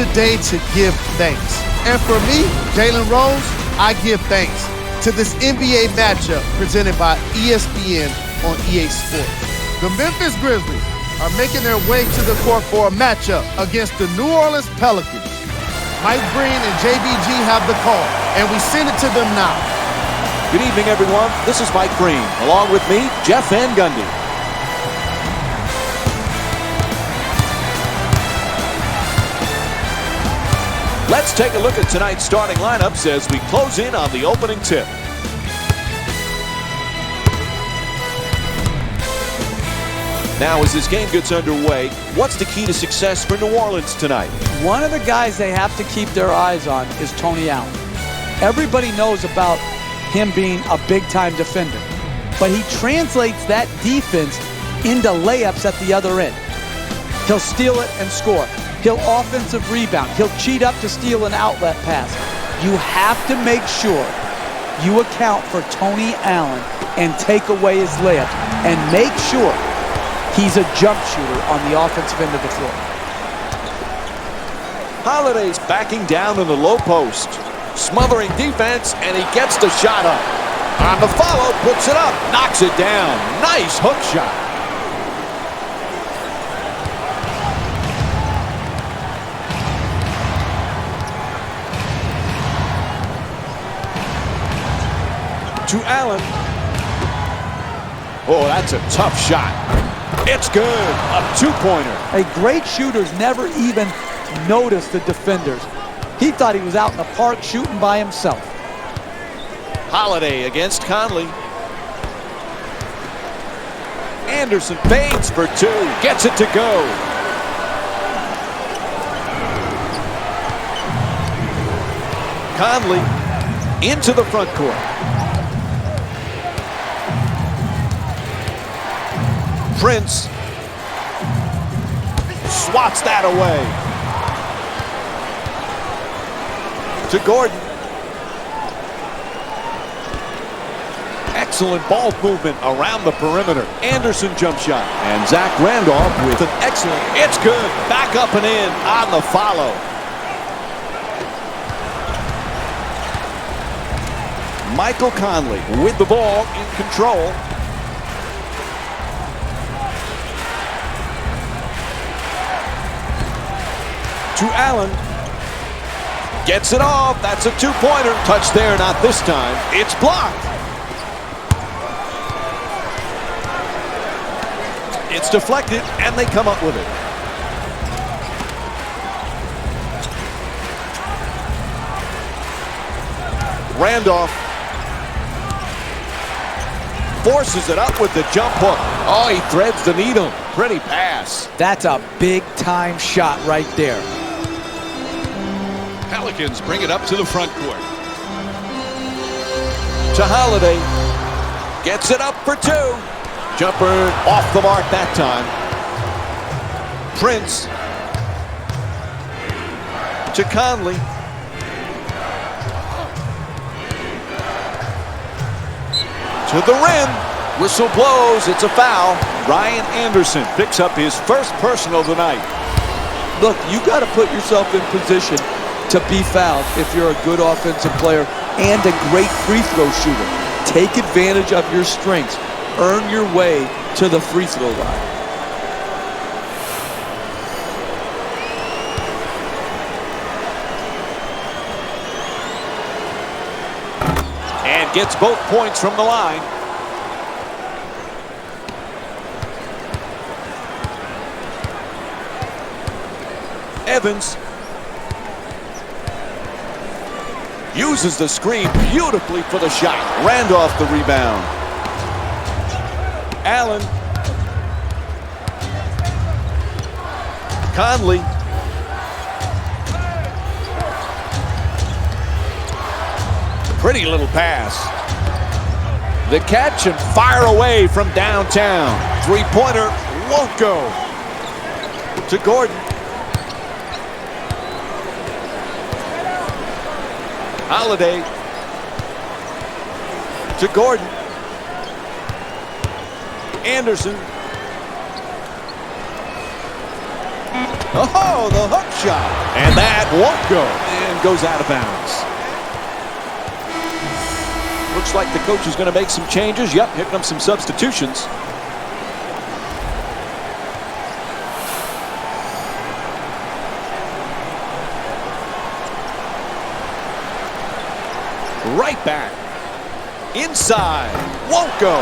a day to give thanks. And for me, Jalen Rose, I give thanks to this NBA matchup presented by ESPN on EA Sports. The Memphis Grizzlies are making their way to the court for a matchup against the New Orleans Pelicans. Mike Breen and JBG have the call, and we send it to them now. Good evening, everyone. This is Mike Breen. Along with me, Jeff Van Gundy. Let's take a look at tonight's starting lineups as we close in on the opening tip. Now, as this game gets underway, what's the key to success for New Orleans tonight? One of the guys they have to keep their eyes on is Tony Allen. Everybody knows about him being a big-time defender, but he translates that defense into layups at the other end. He'll steal it and score. He'll offensive rebound. He'll cheat up to steal an outlet pass. You have to make sure you account for Tony Allen and take away his layups, and make sure he's a jump shooter on the offensive end of the floor. Holiday's backing down in the low post. Smothering defense, and he gets the shot up. On the follow, puts it up, knocks it down. Nice hook shot. To Allen. Oh, that's a tough shot. It's good. A two-pointer. A great shooter's never even noticed the defenders. He thought he was out in the park shooting by himself. Holiday against Conley. Anderson fades for two. Gets it to go. Conley into the front court. Prince swats that away. To Gordon. Excellent ball movement around the perimeter. Anderson jump shot. And Zach Randolph with an excellent. It's good. Back up and in on the follow. Michael Conley with the ball in control. To Allen. Gets it off. That's a two-pointer. Touch there, not this time. It's blocked. It's deflected, and they come up with it. Randolph forces it up with the jump hook. Oh, he threads the needle. Pretty pass. That's a big-time shot right there. Pelicans bring it up to the front court. To Holiday. Gets it up for two. Jumper off the mark that time. Prince. To Conley. To the rim. Whistle blows. It's a foul. Ryan Anderson picks up his first personal tonight. Look, you got to put yourself in position to be fouled if you're a good offensive player and a great free throw shooter. Take advantage of your strengths. Earn your way to the free throw line. And gets both points from the line. Evans uses the screen beautifully for the shot. Randolph the rebound. Allen. Conley. Pretty little pass. The catch and fire away from downtown. Three-pointer won't go. To Gordon. Holiday. To Gordon. Anderson. Oh, the hook shot. And that won't go. And goes out of bounds. Looks like the coach is going to make some changes. Yep, here come some substitutions. Right back. Inside. Won't go.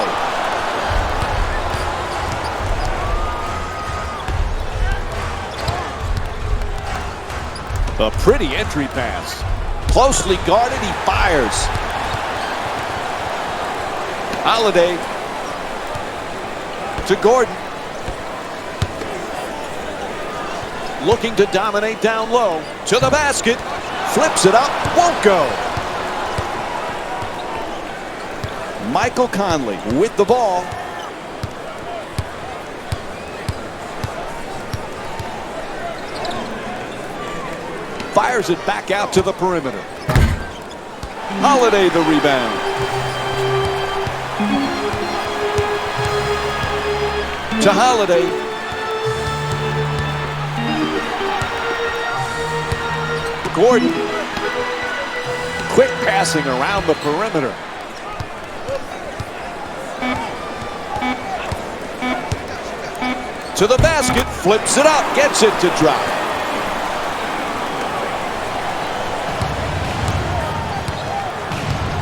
A pretty entry pass. Closely guarded. He fires. Holiday to Gordon. Looking to dominate down low. To the basket. Flips it up. Won't go. Michael Conley with the ball. Fires it back out to the perimeter. Holiday the rebound. To Holiday. Gordon. Quick passing around the perimeter. To the basket, flips it up, gets it to drop.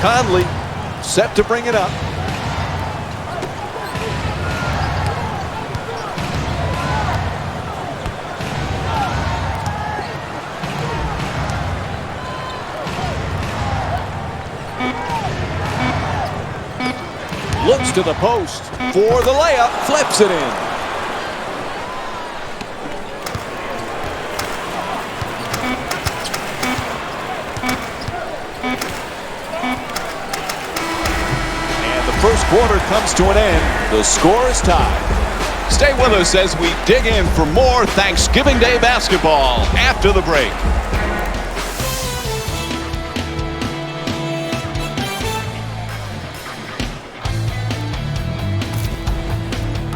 Conley set to bring it up. Looks to the post for the layup, flips it in. First quarter comes to an end. The score is tied. Stay with us as we dig in for more Thanksgiving Day basketball after the break.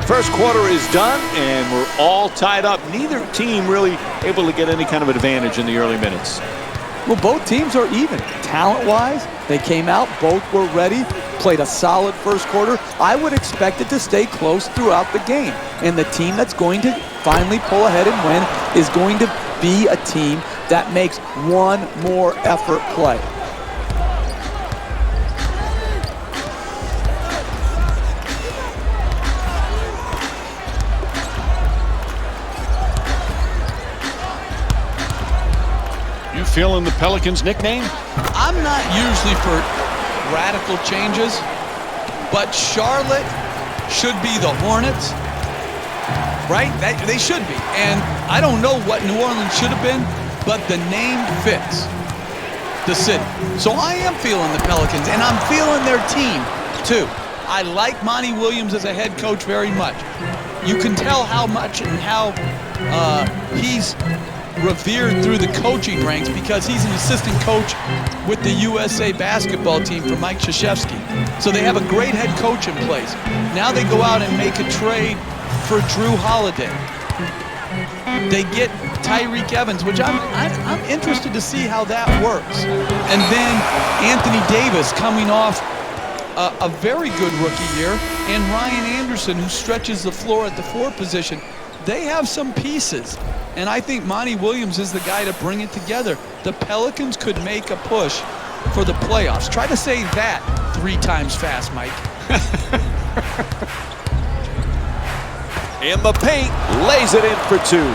First quarter is done, and we're all tied up. Neither team really able to get any kind of advantage in the early minutes. Well, both teams are even. Talent-wise, they came out, both were ready, played a solid first quarter. I would expect it to stay close throughout the game. And the team that's going to finally pull ahead and win is going to be a team that makes one more effort play. You feeling the Pelicans nickname? I'm not usually for radical changes, but Charlotte should be the Hornets, right? They should be. And I don't know what New Orleans should have been, but the name fits the city. So I am feeling the Pelicans, and I'm feeling their team, too. I like Monty Williams as a head coach very much. You can tell how much and how he's revered through the coaching ranks because he's an assistant coach with the USA basketball team for Mike Krzyzewski. So they have a great head coach in place. Now they go out and make a trade for Drew Holiday. They get Tyreek Evans, which I'm interested to see how that works. And then Anthony Davis coming off a very good rookie year, and Ryan Anderson, who stretches the floor at the 4 position. They have some pieces, and I think Monty Williams is the guy to bring it together. The Pelicans could make a push for the playoffs. Try to say that 3 times fast, Mike. In the paint, lays it in for 2.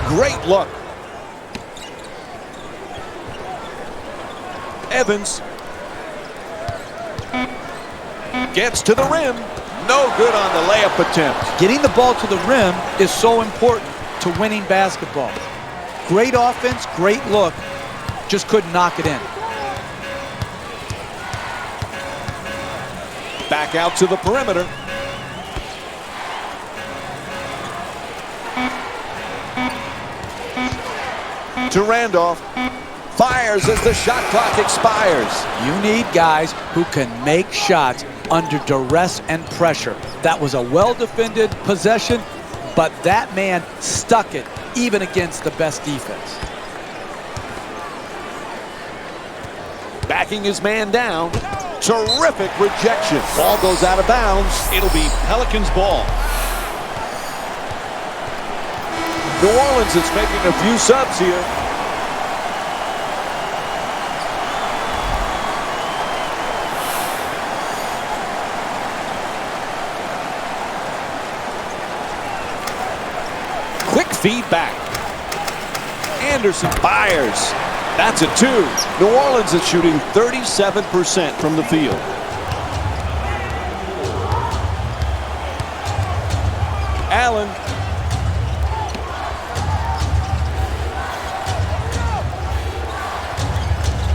Great look. Evans gets to the rim. No good on the layup attempt. Getting the ball to the rim is so important to winning basketball. Great offense, great look. Just couldn't knock it in. Back out to the perimeter. To Randolph. Fires as the shot clock expires. You need guys who can make shots under duress and pressure. That was a well-defended possession, but that man stuck it even against the best defense. Backing his man down. Terrific rejection. Ball goes out of bounds. It'll be Pelicans ball. New Orleans is making a few subs here. Quick feedback. Anderson fires. That's a 2. New Orleans is shooting 37% from the field. Allen.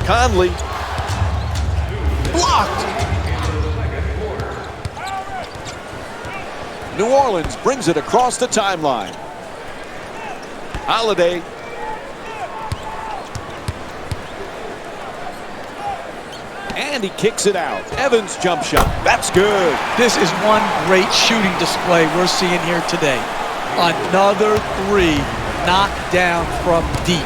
Conley. Blocked. New Orleans brings it across the timeline. Holiday. And he kicks it out. Evans jump shot. That's good. This is one great shooting display we're seeing here today. Another 3 knocked down from deep.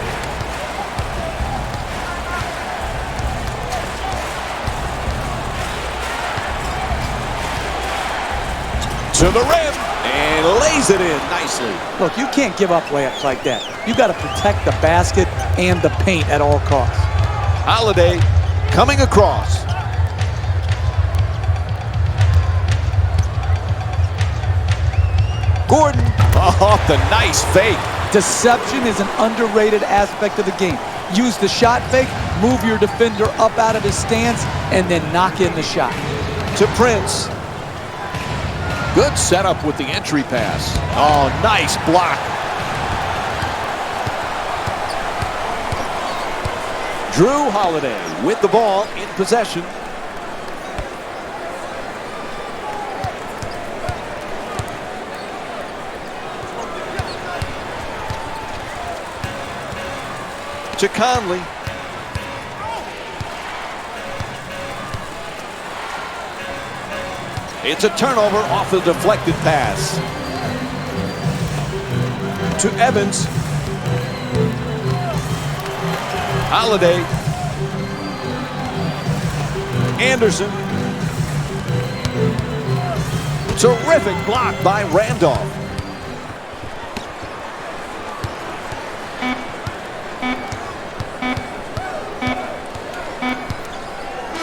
To the rim and lays it in nicely. Look, you can't give up layups like that. You got to protect the basket and the paint at all costs. Holiday coming across. Gordon off the nice fake. Deception is an underrated aspect of the game. Use the shot fake, move your defender up out of his stance, and then knock in the shot. To Prince. Good setup with the entry pass. Oh, nice block. Drew Holiday with the ball in possession. To Conley. It's a turnover off the deflected pass. To Evans. Holiday. Anderson. Terrific block by Randolph.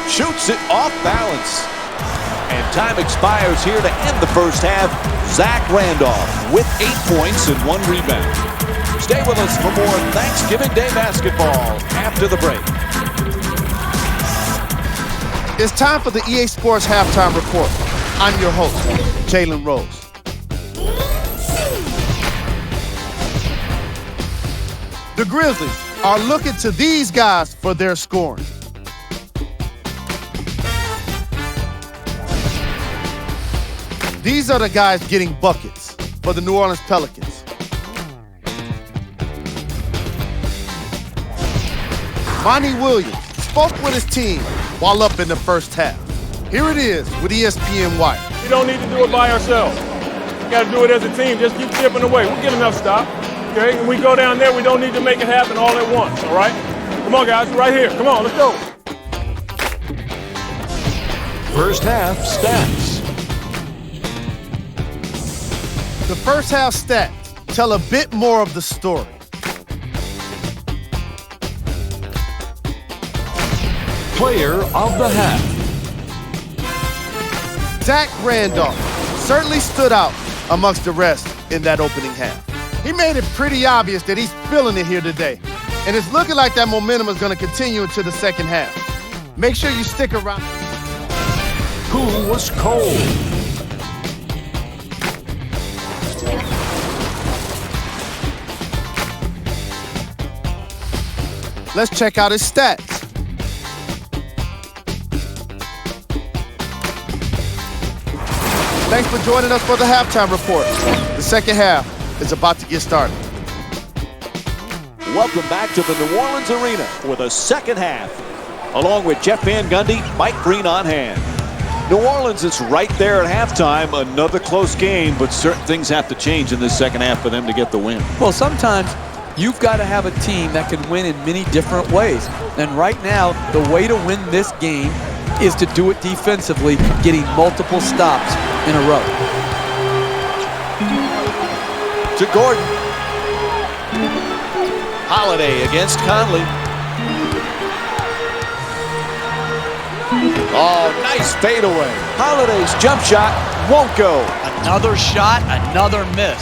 Shoots it off balance. And time expires here to end the first half. Zach Randolph with 8 points and 1 rebound. Stay with us for more Thanksgiving Day basketball after the break. It's time for the EA Sports Halftime Report. I'm your host, Jalen Rose. The Grizzlies are looking to these guys for their scoring. These are the guys getting buckets for the New Orleans Pelicans. Monty Williams spoke with his team while up in the first half. Here it is with ESPN Wire. We don't need to do it by ourselves. We got to do it as a team. Just keep chipping away. We'll get enough stop. Okay? When we go down there, we don't need to make it happen all at once. All right? Come on, guys. Right here. Come on. Let's go. First half stats. The first half stats tell a bit more of the story. Player of the half. Zach Randolph certainly stood out amongst the rest in that opening half. He made it pretty obvious that he's feeling it here today. And it's looking like that momentum is going to continue into the second half. Make sure you stick around. Who was cold? Let's check out his stats. Thanks for joining us for the halftime report. The second half is about to get started. Welcome back to the New Orleans Arena for the second half. Along with Jeff Van Gundy, Mike Green on hand. New Orleans is right there at halftime. Another close game, but certain things have to change in this second half for them to get the win. Well, sometimes you've got to have a team that can win in many different ways. And right now, the way to win this game is to do it defensively, getting multiple stops in a row. To Gordon. Holiday against Conley. Oh, nice fadeaway. Holiday's jump shot won't go. Another shot, another miss.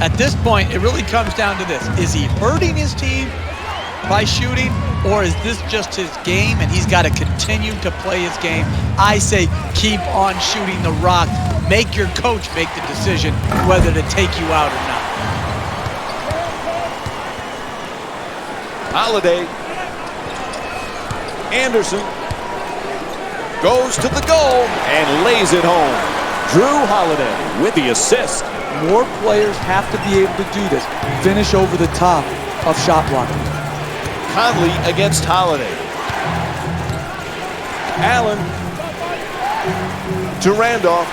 At this point, it really comes down to this. Is he hurting his team by shooting, or is this just his game and he's got to continue to play his game? I say keep on shooting the rock. Make your coach make the decision whether to take you out or not. Holiday. Anderson goes to the goal and lays it home. Drew Holiday with the assist. More players have to be able to do this. Finish over the top of shot blocking. Conley against Holiday. Allen to Randolph.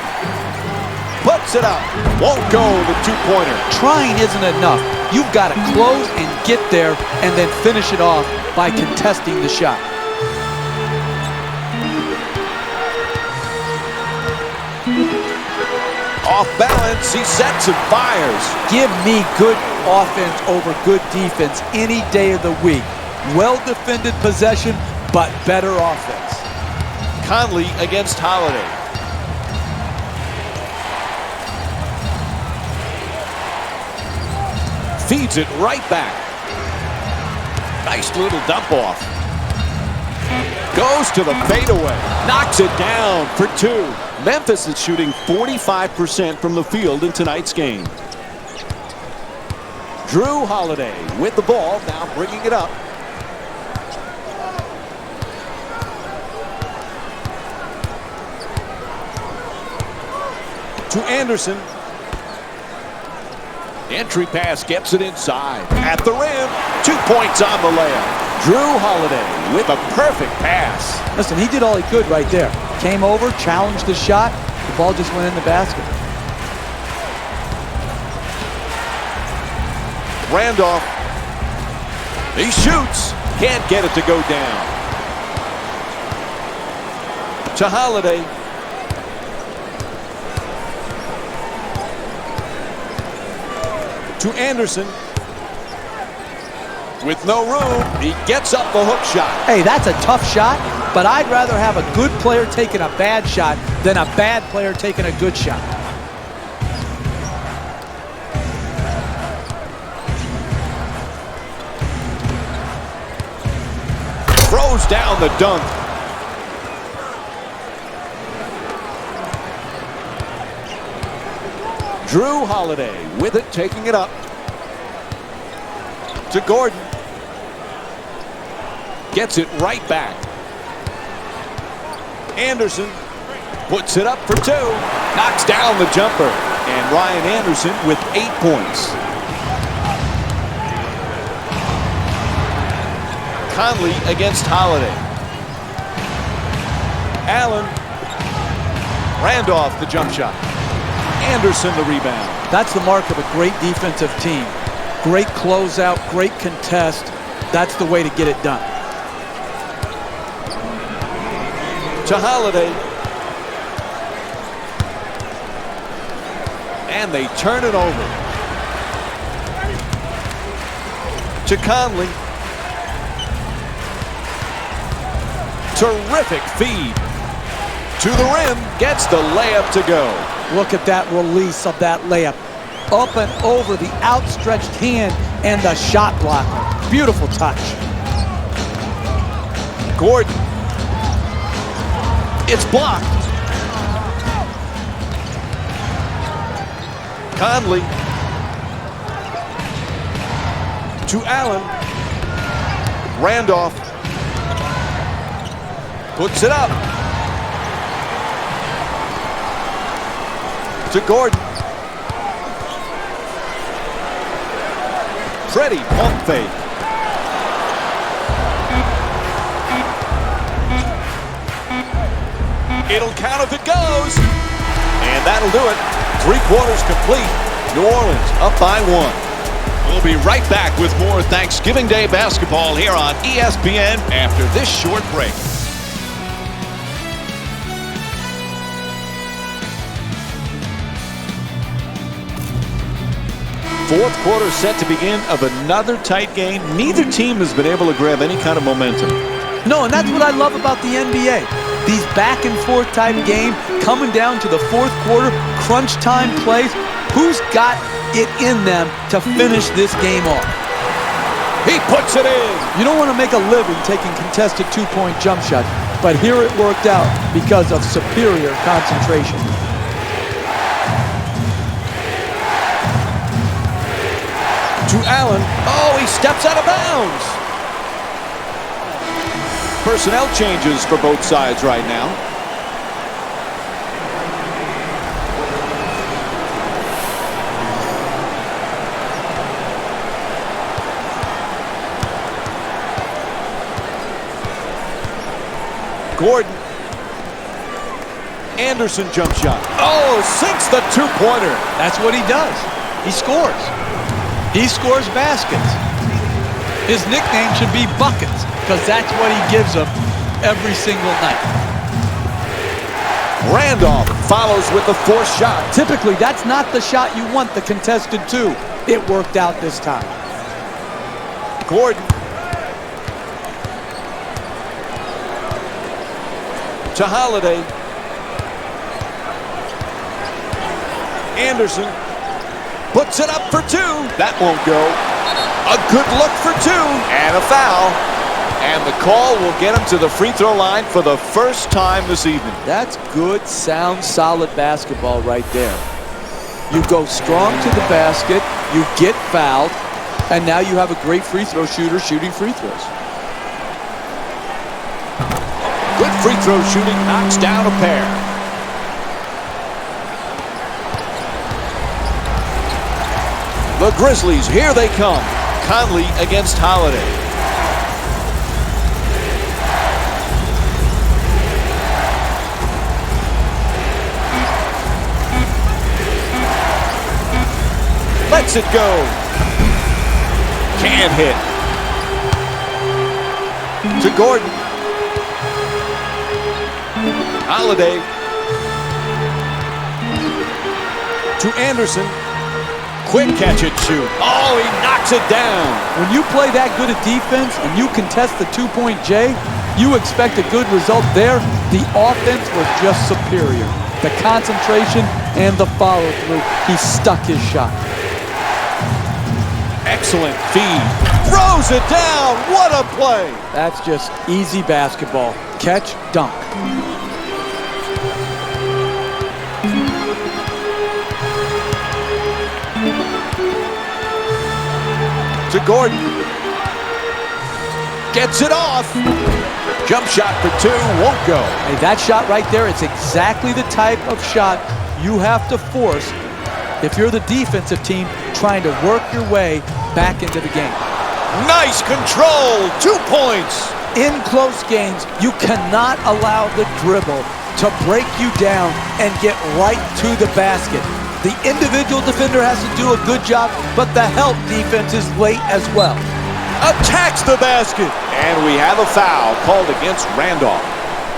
Puts it up. Won't go the two-pointer. Trying isn't enough. You've got to close and get there and then finish it off by contesting the shot. Off balance, he sets and fires. Give me good offense over good defense any day of the week. Well-defended possession, but better offense. Conley against Holiday. Feeds it right back. Nice little dump off. Goes to the fadeaway. Knocks it down for two. Memphis is shooting 45% from the field in tonight's game. Drew Holiday with the ball, now bringing it up. To Anderson. Entry pass gets it inside. At the rim, 2 points on the layup. Drew Holiday with a perfect pass. Listen, he did all he could right there. Came over, challenged the shot. The ball just went in the basket. Randolph. He shoots. Can't get it to go down. To Holiday. To Anderson. With no room, he gets up the hook shot. Hey, that's a tough shot, but I'd rather have a good player taking a bad shot than a bad player taking a good shot. Throws down the dunk. Drew Holiday with it, taking it up. To Gordon. Gets it right back. Anderson puts it up for two. Knocks down the jumper. And Ryan Anderson with 8 points. Conley against Holiday. Allen. Randolph the jump shot. Anderson the rebound. That's the mark of a great defensive team. Great closeout, great contest. That's the way to get it done. To Holiday. And they turn it over. To Conley. Terrific feed. To the rim. Gets the layup to go. Look at that release of that layup. Up and over the outstretched hand and the shot blocker. Beautiful touch. Gordon. It's blocked. Conley. To Allen. Randolph. Puts it up. To Gordon. Freddie pump fake. Fatal count if it goes. And that'll do it. 3 quarters complete. New Orleans up by 1. We'll be right back with more Thanksgiving Day basketball here on ESPN after this short break. Fourth quarter set to begin of another tight game. Neither team has been able to grab any kind of momentum. No, and that's what I love about the NBA. These back and forth type game coming down to the fourth quarter, crunch time plays. Who's got it in them to finish this game off? He puts it in. You don't want to make a living taking contested 2-point jump shots, but here it worked out because of superior concentration. To Allen. Oh, he steps out of bounds. Personnel changes for both sides right now. Gordon. Anderson jump shot. Oh, sinks the 2-pointer. That's what he does. He scores. He scores baskets. His nickname should be Buckets because that's what he gives them every single night. Randolph follows with the fourth shot. Typically, that's not the shot you want, the contested 2. It worked out this time. Gordon. To Holiday. Anderson puts it up for 2. That won't go. A good look for 2 and a foul. And the call will get him to the free throw line for the first time this evening. That's good, sound, solid basketball right there. You go strong to the basket, you get fouled, and now you have a great free throw shooter shooting free throws. Good free throw shooting, knocks down a pair. The Grizzlies, here they come. Conley against Holiday. Lets it go. Can't hit. To Gordon. Holiday. To Anderson. Quick catch and shoot. Oh, he knocks it down. When you play that good at defense and you contest the 2-point J, you expect a good result there. The offense was just superior. The concentration and the follow-through. He stuck his shot. Excellent feed. Throws it down. What a play. That's just easy basketball. Catch, dunk. To Gordon. Gets it off. Jump shot for 2. Won't go. Hey, that shot right there, it's exactly the type of shot you have to force if you're the defensive team trying to work your way back into the game. Nice control. 2 points. In close games, you cannot allow the dribble to break you down and get right to the basket. The individual defender has to do a good job, but the help defense is late as well. Attacks the basket. And we have a foul called against Randolph.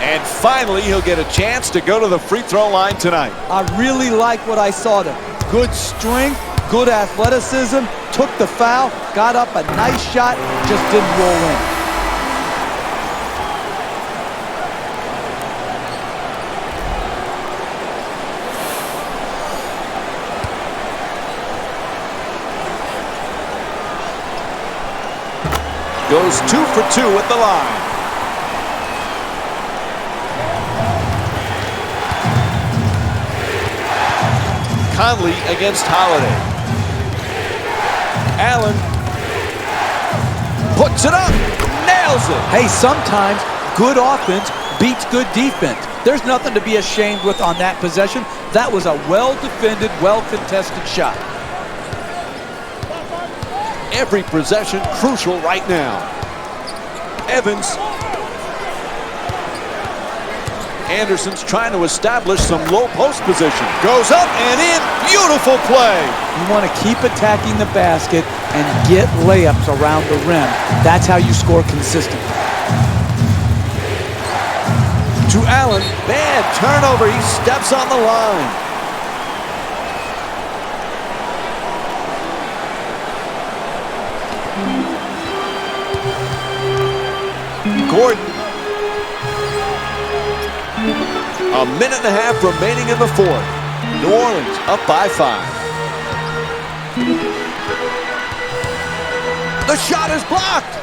And finally, he'll get a chance to go to the free throw line tonight. I really like what I saw there. Good strength, good athleticism, took the foul, got up a nice shot, just didn't roll in. Goes 2 for 2 at the line. Conley against Holiday. Allen puts it up, nails it. Hey, sometimes good offense beats good defense. There's nothing to be ashamed with on that possession. That was a well-defended, well-contested shot. Every possession crucial right now. Evans. Anderson's trying to establish some low post position. Goes up and in. Beautiful play. You want to keep attacking the basket and get layups around the rim. That's how you score consistently. To Allen. Bad turnover. He steps on the line. Gordon. A minute and a half remaining in the fourth. New Orleans up by 5. The shot is blocked.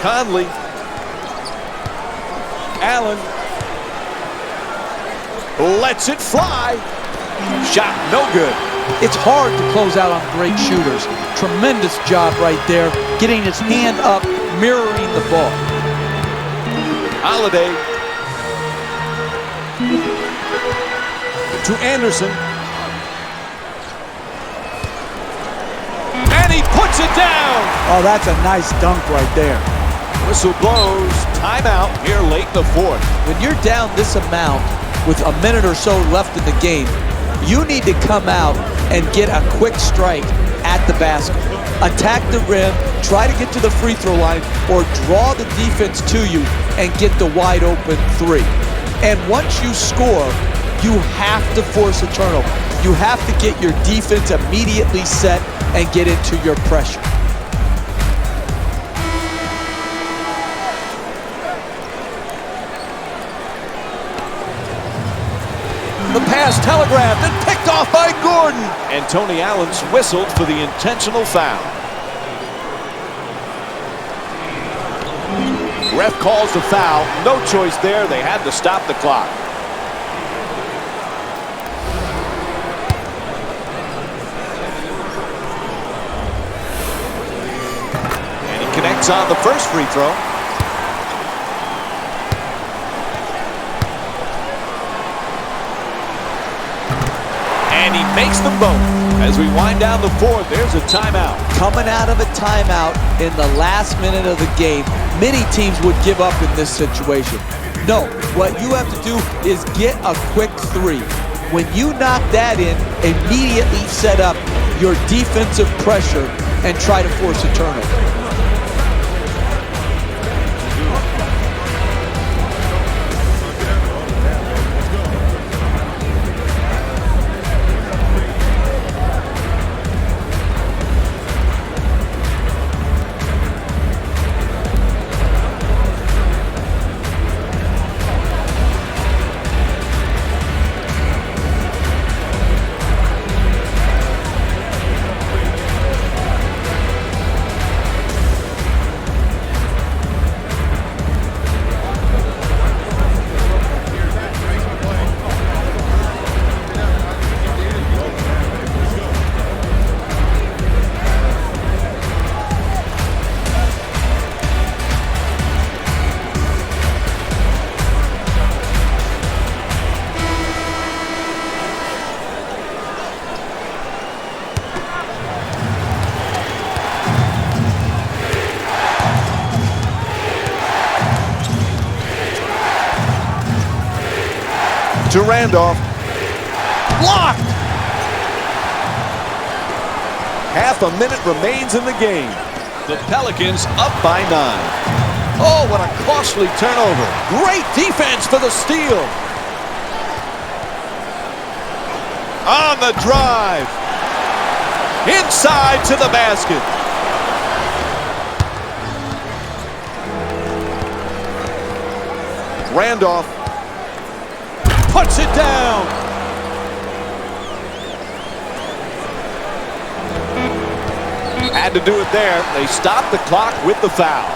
Conley. Allen. Lets it fly. Shot no good. It's hard to close out on great shooters. Tremendous job right there, getting his hand up, mirroring the ball. Holiday. To Anderson. And he puts it down. Oh, that's a nice dunk right there. Whistle blows. Timeout here late in the fourth. When you're down this amount with a minute or so left in the game, you need to come out and get a quick strike at the basket. Attack the rim, try to get to the free throw line, or draw the defense to you and get the wide open 3. And once you score, you have to force a turnover. You have to get your defense immediately set and get into your pressure. The pass telegraphed and picked off by Gordon. And Tony Allen's whistled for the intentional foul. Ref calls the foul. No choice there. They had to stop the clock. And he connects on the first free throw. And he makes them both. As we wind down the fourth, there's a timeout. Coming out of a timeout in the last minute of the game, many teams would give up in this situation. No, what you have to do is get a quick 3. When you knock that in, immediately set up your defensive pressure and try to force a turnover. To Randolph. Blocked! Half a minute remains in the game. The Pelicans up by 9. Oh, what a costly turnover. Great defense for the steal. On the drive. Inside to the basket. Randolph puts it down. Had to do it there. They stopped the clock with the foul.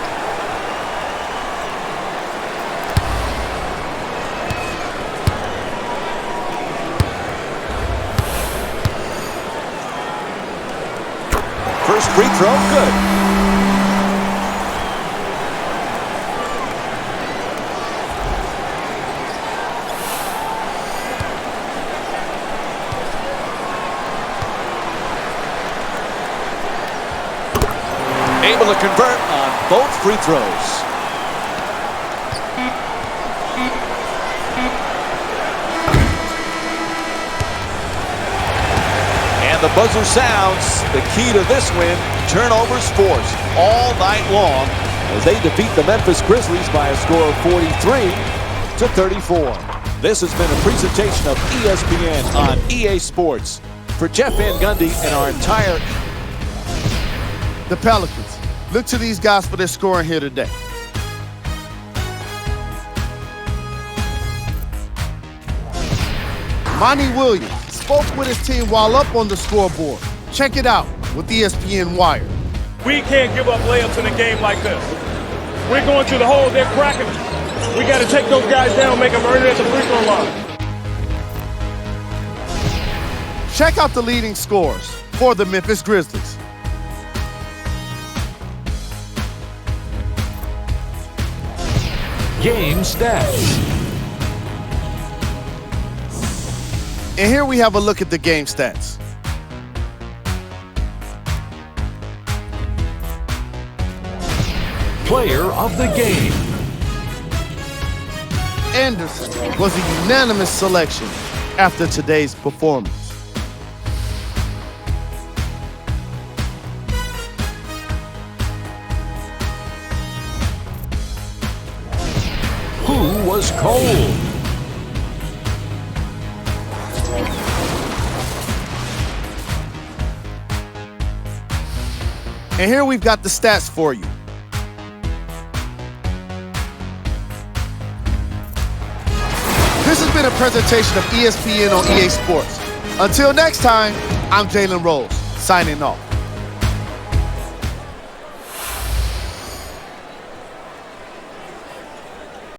First free throw, good. able to convert on both free throws. And the buzzer sounds. The key to this win, turnovers forced all night long as they defeat the Memphis Grizzlies by a score of 43-34. This has been a presentation of ESPN on EA Sports. For Jeff Van Gundy and our entire... The Pelicans. Look to these guys for their scoring here today. Monty Williams spoke with his team while up on the scoreboard. Check it out with ESPN Wire. We can't give up layups in a game like this. We're going to the hole, they're cracking it. We got to take those guys down, make them earn it at the free throw line. Check out the leading scorers for the Memphis Grizzlies. Game stats. And here we have a look at the game stats. Player of the game. Anderson was a unanimous selection after today's performance. Who was cold? And here we've got the stats for you. This has been a presentation of ESPN on EA Sports. Until next time, I'm Jalen Rose, signing off.